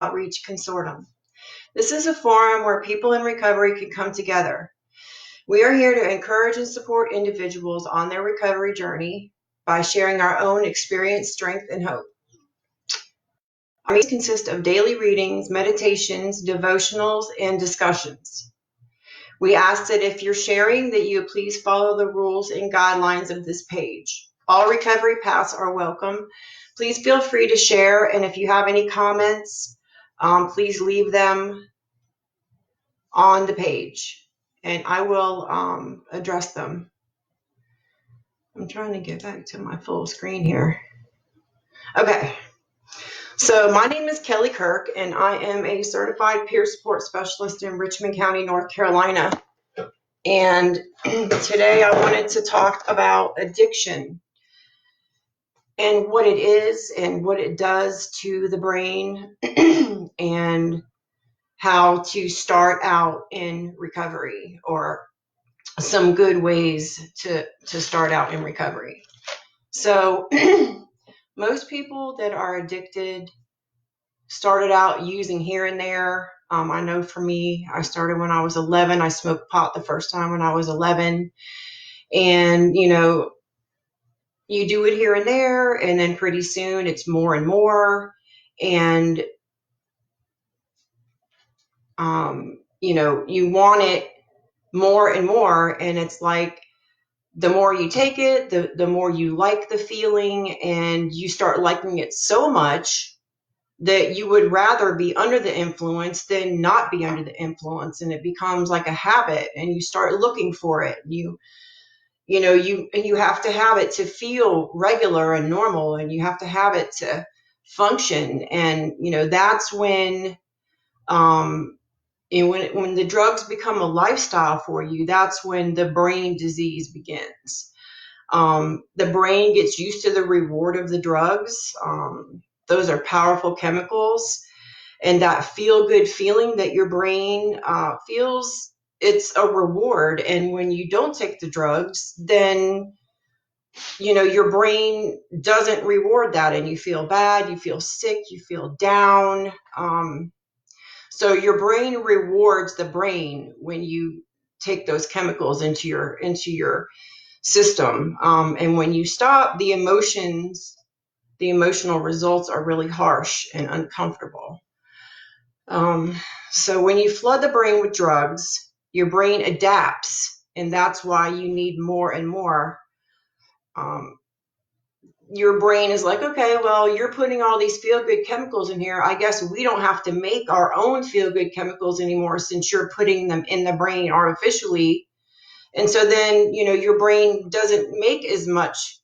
Outreach Consortium. This is a forum where people in recovery can come together. We are here to encourage and support individuals on their recovery journey by sharing our own experience, strength, and hope. Our meetings consist of daily readings, meditations, devotionals, and discussions. We ask that if you're sharing, that you please follow the rules and guidelines of this page. All recovery paths are welcome. Please feel free to share, and if you have any comments, please leave them on the page, and I will address them. I'm trying to get back to my full screen here. Okay, so my name is Kelly Kirk, and I am a certified peer support specialist in Richmond County, North Carolina. And today I wanted to talk about addiction and what it is and what it does to the brain and how to start out in recovery, or some good ways to start out in recovery. So most people that are addicted started out using here and there. I know for me, I started when I was 11. I smoked pot the first time when I was 11. And, you do it here and there, and then pretty soon it's more and more. And, you want it more and more. And it's like, the more you take it, the more you like the feeling, and you start liking it so much that you would rather be under the influence than not be under the influence. And it becomes like a habit, and you start looking for it. You have to have it to feel regular and normal, and you have to have it to function. And, that's when, when the drugs become a lifestyle for you, that's when the brain disease begins. The brain gets used to the reward of the drugs. Those are powerful chemicals, and that feel-good feeling that your brain feels, it's a reward. And when you don't take the drugs, then your brain doesn't reward that, and you feel bad, you feel sick, you feel down. So your brain rewards the brain when you take those chemicals into your system. And when you stop, the emotional results are really harsh and uncomfortable. So when you flood the brain with drugs, your brain adapts, and that's why you need more and more. Your brain is like, okay, well, you're putting all these feel-good chemicals in here. I guess we don't have to make our own feel-good chemicals anymore, since you're putting them in the brain artificially. And so then, your brain doesn't make as much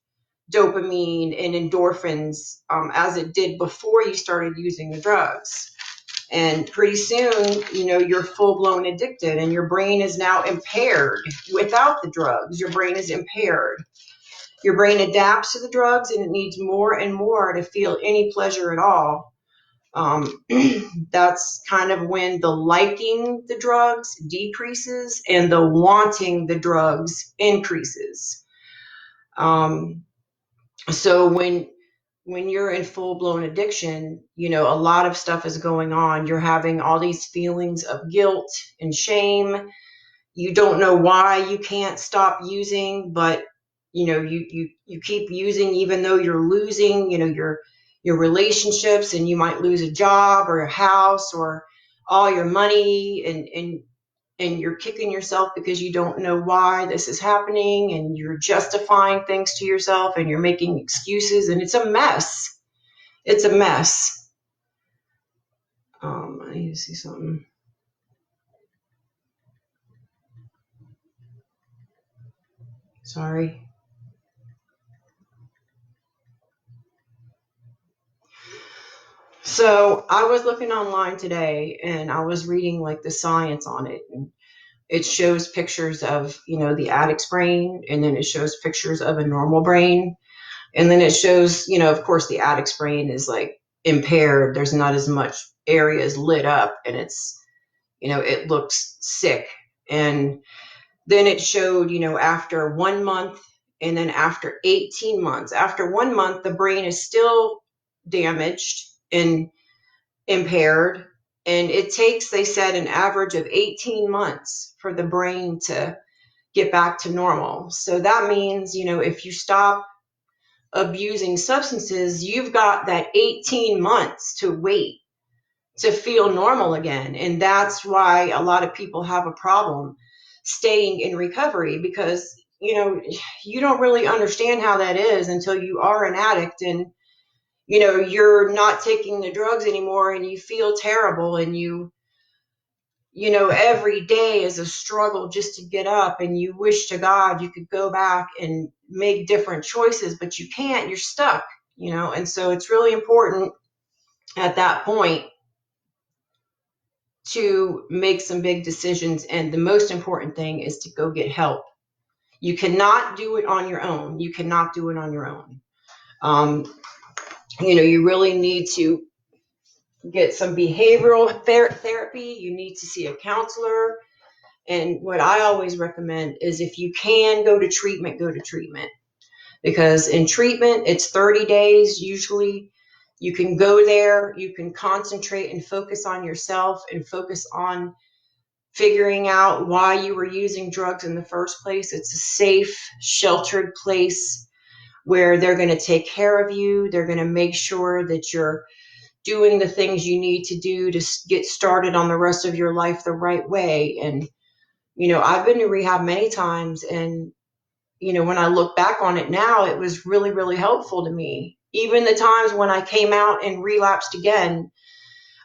dopamine and endorphins as it did before you started using the drugs. And pretty soon, you're full-blown addicted, and your brain is now impaired. Without the drugs, your brain is impaired. Your brain adapts to the drugs, and it needs more and more to feel any pleasure at all. That's kind of when the liking the drugs decreases and the wanting the drugs increases. So when you're in full-blown addiction, a lot of stuff is going on. You're having all these feelings of guilt and shame. You don't know why you can't stop using, but you keep using even though you're losing, your relationships, and you might lose a job or a house or all your money, and you're kicking yourself because you don't know why this is happening, and you're justifying things to yourself, and you're making excuses, and it's a mess. It's a mess. I need to see something. Sorry. So I was looking online today, and I was reading like the science on it, and it shows pictures of, the addict's brain, and then it shows pictures of a normal brain. And then it shows, of course, the addict's brain is like impaired. There's not as much areas lit up, and it's, it looks sick. And then it showed, after 1 month, and then after 18 months. After 1 month, the brain is still damaged, and impaired. And it takes, they said, an average of 18 months for the brain to get back to normal. So that means, if you stop abusing substances, you've got that 18 months to wait to feel normal again. And that's why a lot of people have a problem staying in recovery, because, you don't really understand how that is until you are an addict and, you're not taking the drugs anymore and you feel terrible, and every day is a struggle just to get up, and you wish to God you could go back and make different choices, but you can't, you're stuck, and so it's really important at that point to make some big decisions. And the most important thing is to go get help. You cannot do it on your own. You cannot do it on your own. You really need to get some behavioral therapy. You need to see a counselor. And what I always recommend is, if you can go to treatment, go to treatment. Because in treatment, it's 30 days usually. You can go there, you can concentrate and focus on yourself and focus on figuring out why you were using drugs in the first place. It's a safe, sheltered place where they're going to take care of you. They're going to make sure that you're doing the things you need to do to get started on the rest of your life the right way. And, I've been to rehab many times, and, when I look back on it now, it was really, really helpful to me. Even the times when I came out and relapsed again,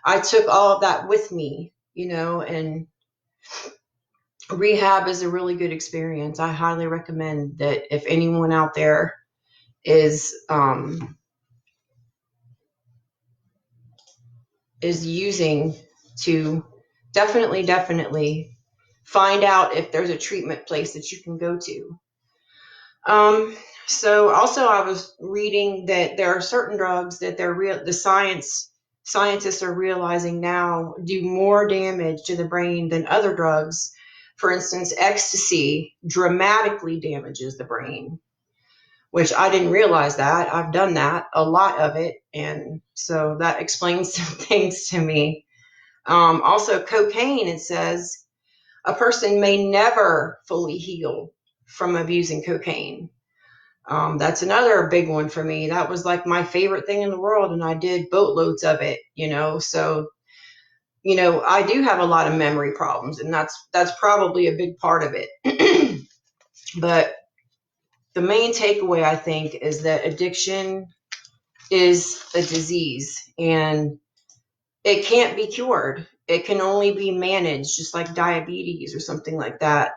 I took all of that with me, and rehab is a really good experience. I highly recommend that if anyone out there is using, to definitely find out if there's a treatment place that you can go to. So also, I was reading that there are certain drugs that the scientists are realizing now do more damage to the brain than other drugs. For instance, ecstasy dramatically damages the brain, which I didn't realize that. I've done that, a lot of it, and so that explains some things to me. Also, cocaine, it says a person may never fully heal from abusing cocaine. That's another big one for me. That was like my favorite thing in the world, and I did boatloads of it, so I do have a lot of memory problems, and that's probably a big part of it. But the main takeaway, I think, is that addiction is a disease, and it can't be cured. It can only be managed, just like diabetes or something like that.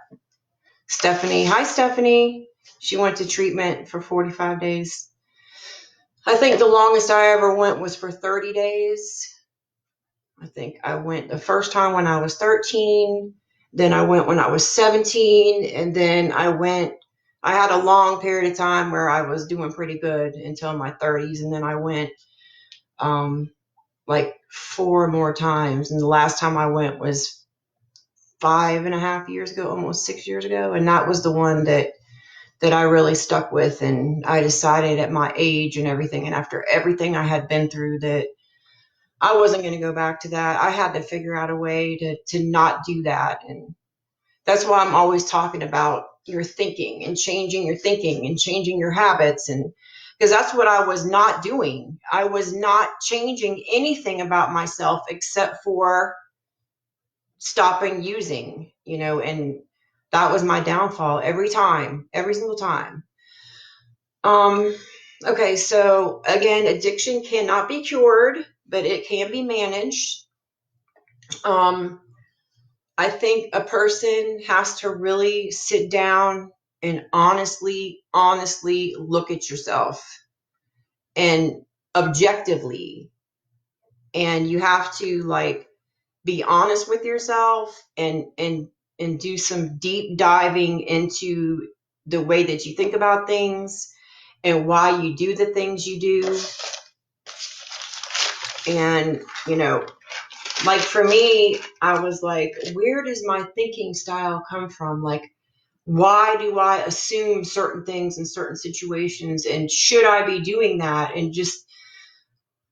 Stephanie, hi Stephanie. She went to treatment for 45 days. I think the longest I ever went was for 30 days. I think I went the first time when I was 13, then I went when I was 17, and then I had a long period of time where I was doing pretty good until my 30s, and then I went like 4 more times, and the last time I went was 5.5 years ago, almost 6 years ago, and that was the one that I really stuck with. And I decided at my age and everything, and after everything I had been through, that I wasn't going to go back to that. I had to figure out a way to not do that. And that's why I'm always talking about your thinking and changing your thinking and changing your habits. And because that's what I was not doing. I was not changing anything about myself except for stopping using, and that was my downfall every single time. Okay, so again, addiction cannot be cured, but it can be managed. I think a person has to really sit down and honestly look at yourself, and objectively, and you have to be honest with yourself, and do some deep diving into the way that you think about things and why you do the things you do. And like for me, I was like, where does my thinking style come from? Like, why do I assume certain things in certain situations, and should I be doing that? And just,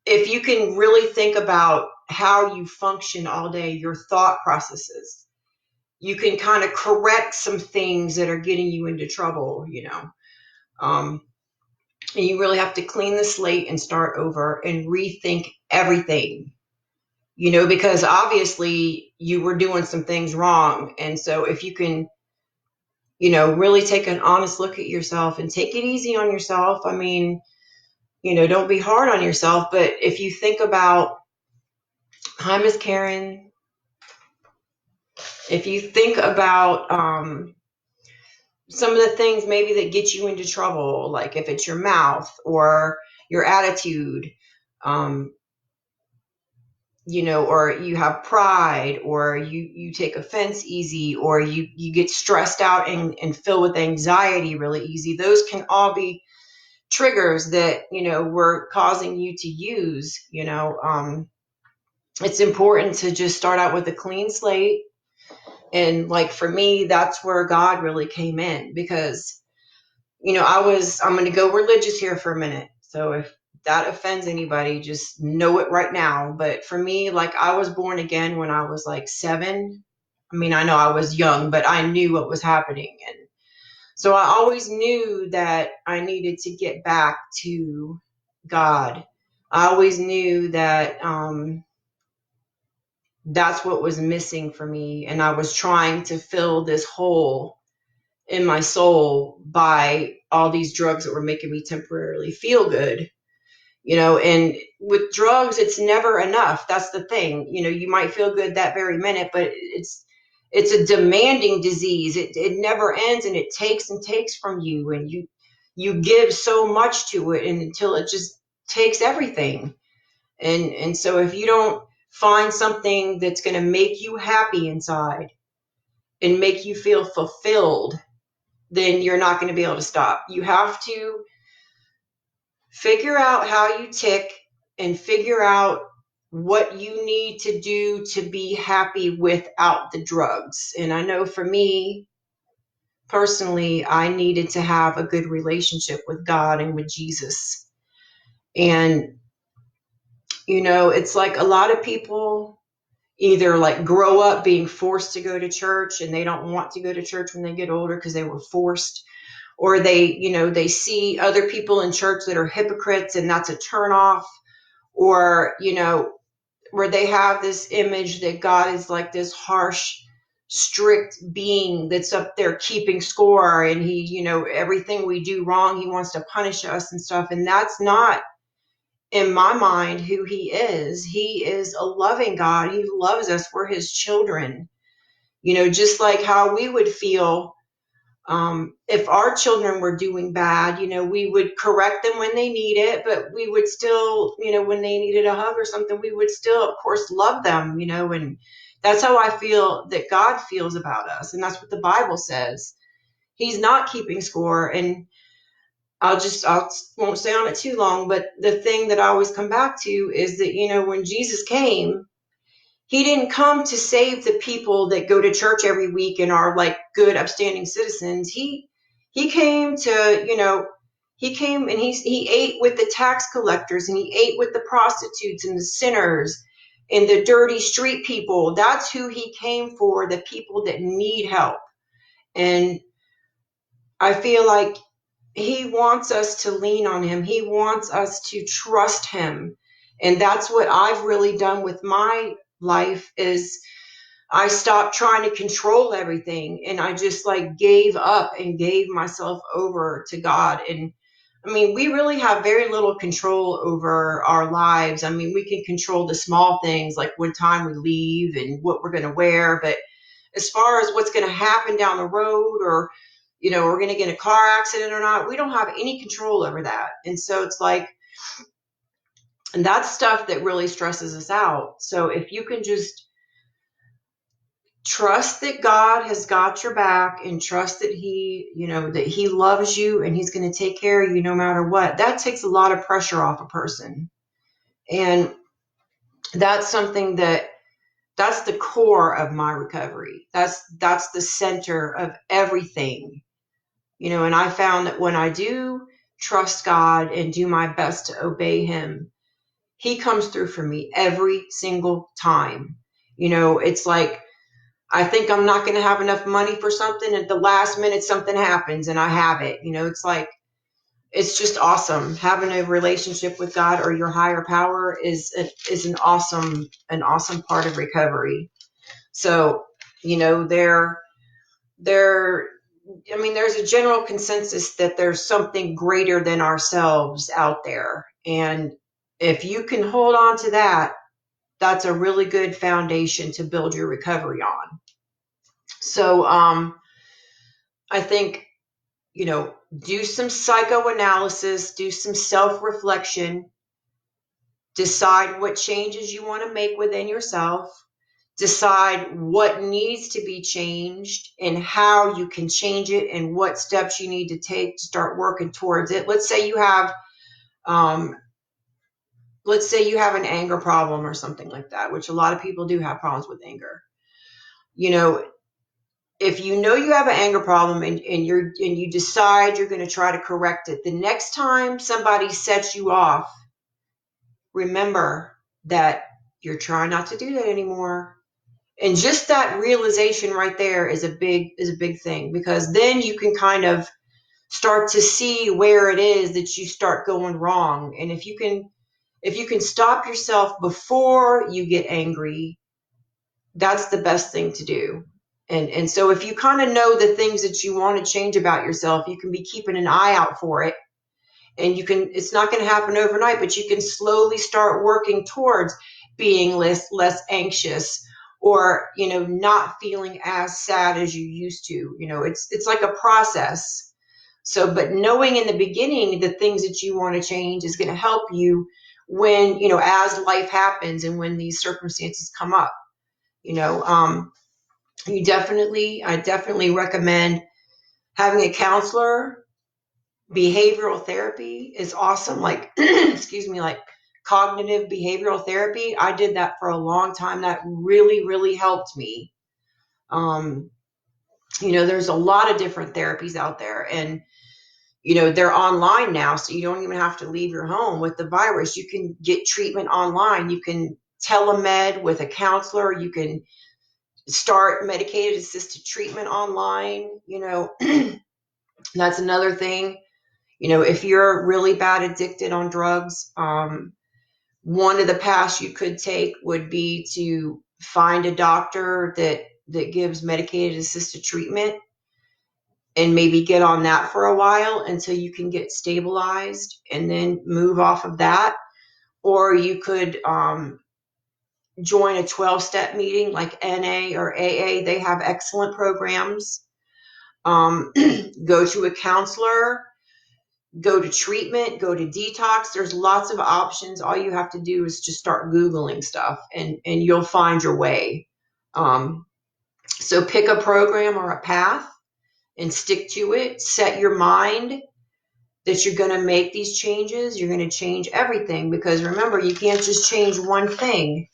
if you can really think about how you function all day, your thought processes. You can kind of correct some things that are getting you into trouble, Um, and you really have to clean the slate and start over and rethink everything, because obviously you were doing some things wrong. And so if you can, really take an honest look at yourself and take it easy on yourself. I mean, don't be hard on yourself. But if you think about, hi, Miss Karen, if you think about some of the things maybe that get you into trouble, like if it's your mouth or your attitude, um, or you have pride, or you take offense easy, or you get stressed out and filled with anxiety really easy. Those can all be triggers that, were causing you to use, it's important to just start out with a clean slate. And like for me, that's where God really came in, because I'm going to go religious here for a minute. So if that offends anybody, just know it right now. But for me, like, I was born again when I was like 7. I mean, I know I was young, but I knew what was happening. And so I always knew that I needed to get back to God. I always knew that that's what was missing for me. And I was trying to fill this hole in my soul by all these drugs that were making me temporarily feel good, and with drugs, it's never enough. That's the thing. You might feel good that very minute, but it's a demanding disease. It never ends, and it takes and takes from you, and you give so much to it, and until it just takes everything. And so if you don't find something that's going to make you happy inside and make you feel fulfilled, then you're not going to be able to stop. You have to figure out how you tick and figure out what you need to do to be happy without the drugs. And I know for me personally, I needed to have a good relationship with God and with Jesus. And, it's like a lot of people either like grow up being forced to go to church and they don't want to go to church when they get older because they were forced, or they see other people in church that are hypocrites and that's a turnoff, or where they have this image that God is like this harsh, strict being that's up there keeping score, and he, everything we do wrong, he wants to punish us and stuff. And that's not, in my mind, who he is. He is a loving God. He loves us. We're his children. Just like how we would feel if our children were doing bad, we would correct them when they need it, but we would still, when they needed a hug or something, we would still, of course, love them, and that's how I feel that God feels about us. And that's what the Bible says. He's not keeping score. And I won't stay on it too long, but the thing that I always come back to is that, when Jesus came, he didn't come to save the people that go to church every week and are like good, upstanding citizens. He came to, he came and he ate with the tax collectors, and he ate with the prostitutes and the sinners and the dirty street people. That's who he came for, the people that need help. And I feel like he wants us to lean on him. He wants us to trust him. And that's what I've really done with my life, is I stopped trying to control everything, and I just like gave up and gave myself over to God. And I mean, we really have very little control over our lives. I mean, we can control the small things like what time we leave and what we're going to wear. But as far as what's going to happen down the road, or, we're going to get in a car accident or not, we don't have any control over that. And so it's like, and that's stuff that really stresses us out. So if you can just trust that God has got your back, and trust that that he loves you and he's going to take care of you no matter what, that takes a lot of pressure off a person. And that's something that's the core of my recovery. That's the center of everything. And I found that when I do trust God and do my best to obey him, he comes through for me every single time. It's like, I think I'm not going to have enough money for something. At the last minute, something happens and I have it. It's like, it's just awesome. Having a relationship with God or your higher power is an awesome part of recovery. So, there there's a general consensus that there's something greater than ourselves out there. And if you can hold on to that, that's a really good foundation to build your recovery on. So, I think, do some psychoanalysis, do some self-reflection, decide what changes you want to make within yourself, decide what needs to be changed and how you can change it and what steps you need to take to start working towards it. Let's say you have an anger problem or something like that, which a lot of people do have problems with anger. If you know you have an anger problem and you decide you're going to try to correct it, the next time somebody sets you off, remember that you're trying not to do that anymore. And just that realization right there is a big thing, because then you can kind of start to see where it is that you start going wrong. And if you can stop yourself before you get angry, that's the best thing to do. And so if you kind of know the things that you want to change about yourself, you can be keeping an eye out for it. And it's not going to happen overnight, but you can slowly start working towards being less anxious, or, not feeling as sad as you used to. It's like a process. So, but knowing in the beginning the things that you want to change is going to help you when, as life happens and when these circumstances come up. I definitely recommend having a counselor. Behavioral therapy is awesome. Like, excuse me, like cognitive behavioral therapy. I did that for a long time. That really, really helped me. There's a lot of different therapies out there, and, they're online now, so you don't even have to leave your home with the virus. You can get treatment online. You can telemed with a counselor. You can start medicated assisted treatment online. That's another thing. If you're really bad addicted on drugs, one of the paths you could take would be to find a doctor that gives medicated assisted treatment, and maybe get on that for a while until you can get stabilized and then move off of that. Or you could join a 12-step meeting like NA or AA. They have excellent programs. Go to a counselor, go to treatment, go to detox. There's lots of options. All you have to do is just start Googling stuff, and you'll find your way. So pick a program or a path and stick to it. Set your mind that you're going to make these changes. You're going to change everything, because remember, you can't just change one thing.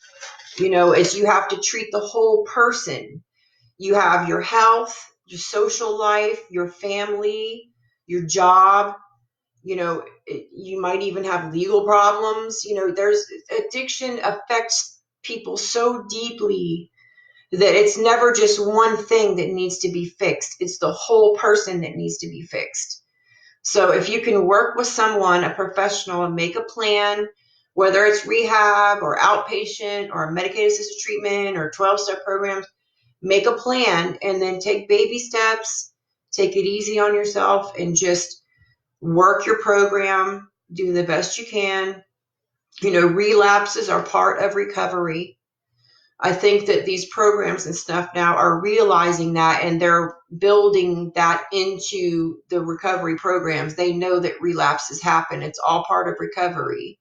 As you have to treat the whole person. You have your health, your social life, your family, your job. You might even have legal problems. There's addiction affects people so deeply that it's never just one thing that needs to be fixed. It's the whole person that needs to be fixed. So if you can work with someone, a professional, and make a plan, whether it's rehab or outpatient or medicated assisted treatment or 12-step programs, make a plan and then take baby steps, take it easy on yourself, and just work your program, do the best you can. Relapses are part of recovery. I think that these programs and stuff now are realizing that, and they're building that into the recovery programs. They know that relapses happen. It's all part of recovery.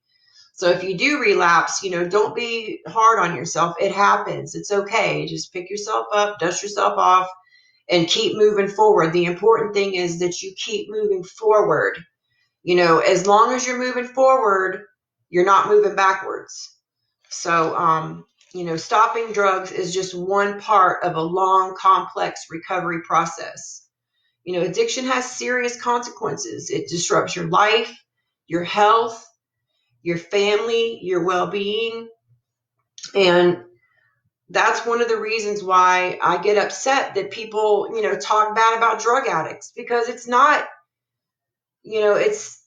So if you do relapse, don't be hard on yourself. It happens. It's okay. Just pick yourself up, dust yourself off, and keep moving forward. The important thing is that you keep moving forward. As long as you're moving forward, you're not moving backwards. So, stopping drugs is just one part of a long, complex recovery process. Addiction has serious consequences. It disrupts your life, your health, your family, your well-being. And that's one of the reasons why I get upset that people, talk bad about drug addicts, because it's not, there's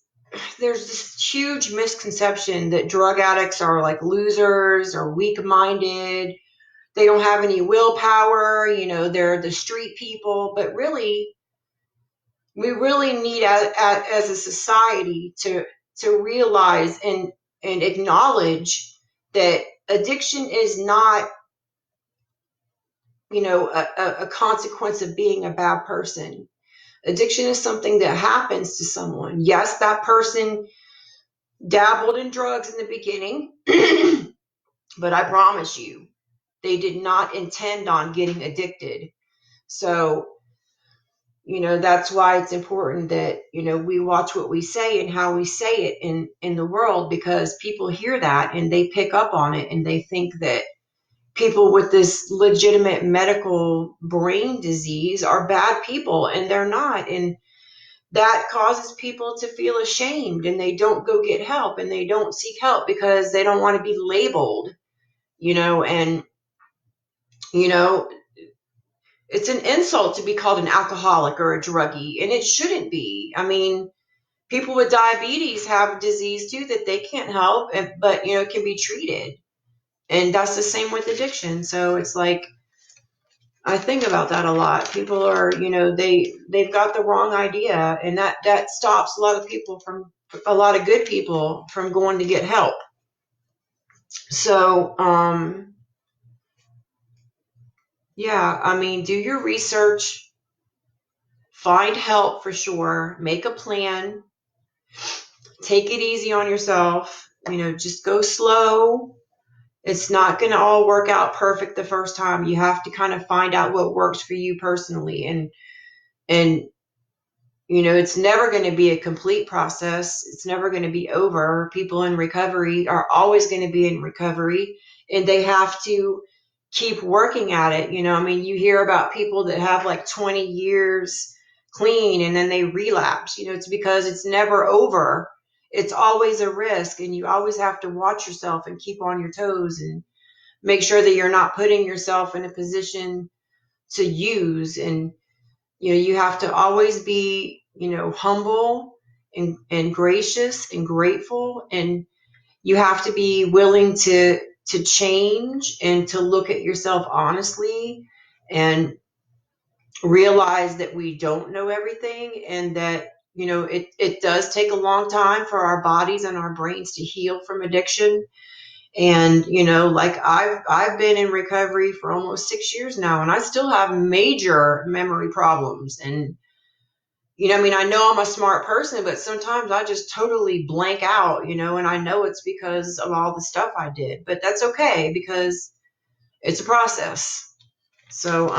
this huge misconception that drug addicts are like losers or weak-minded. They don't have any willpower, they're the street people. But really, we really need as a society to realize and acknowledge that addiction is not, a consequence of being a bad person. Addiction is something that happens to someone. Yes, that person dabbled in drugs in the beginning, but I promise you, they did not intend on getting addicted. So, that's why it's important that, we watch what we say and how we say it in the world, because people hear that and they pick up on it and they think that people with this legitimate medical brain disease are bad people, and they're not. And that causes people to feel ashamed, and they don't go get help, and they don't seek help because they don't want to be labeled, and, it's an insult to be called an alcoholic or a druggie, and it shouldn't be. I mean, people with diabetes have a disease too that they can't help, but, it can be treated. And that's the same with addiction. So it's like, I think about that a lot. People are, they've got the wrong idea, and that stops a lot of good people from going to get help. So, yeah, I mean, do your research, find help for sure, make a plan, take it easy on yourself, just go slow. It's not going to all work out perfect the first time. You have to kind of find out what works for you personally. And it's never going to be a complete process. It's never going to be over. People in recovery are always going to be in recovery, and they have to keep working at it. I mean, you hear about people that have like 20 years clean and then they relapse. It's because it's never over. It's always a risk, and you always have to watch yourself and keep on your toes and make sure that you're not putting yourself in a position to use. And you have to always be, humble and gracious and grateful. And you have to be willing to change and to look at yourself honestly and realize that we don't know everything, and that, it does take a long time for our bodies and our brains to heal from addiction. And, like I've been in recovery for almost 6 years now, and I still have major memory problems. And, I mean, I know I'm a smart person, but sometimes I just totally blank out, and I know it's because of all the stuff I did, but that's okay because it's a process. So,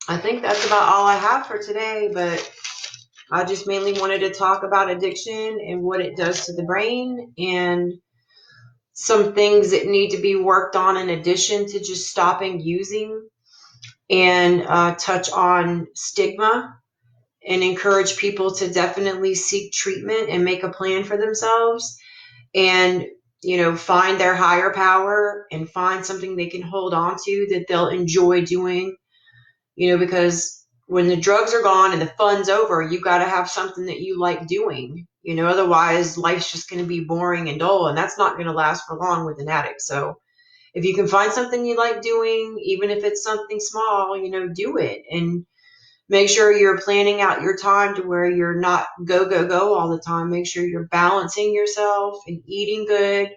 I think that's about all I have for today, but I just mainly wanted to talk about addiction and what it does to the brain, and some things that need to be worked on in addition to just stopping using, and touch on stigma and encourage people to definitely seek treatment and make a plan for themselves, and, find their higher power and find something they can hold on to that they'll enjoy doing, because when the drugs are gone and the fun's over, you got to have something that you like doing, otherwise life's just going to be boring and dull, and that's not going to last for long with an addict. So if you can find something you like doing, even if it's something small, do it, and make sure you're planning out your time to where you're not go, go, go all the time. Make sure you're balancing yourself and eating good,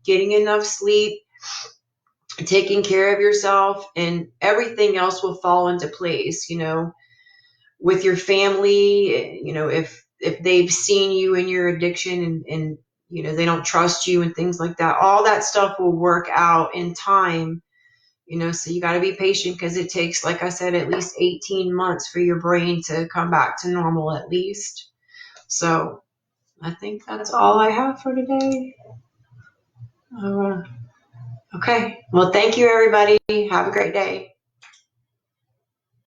getting enough sleep, taking care of yourself, and everything else will fall into place, with your family. If they've seen you in your addiction, and they don't trust you and things like that, all that stuff will work out in time. So you got to be patient, because it takes, like I said, at least 18 months for your brain to come back to normal, at least. So I think that's all I have for today. Okay. Well, thank you, everybody. Have a great day.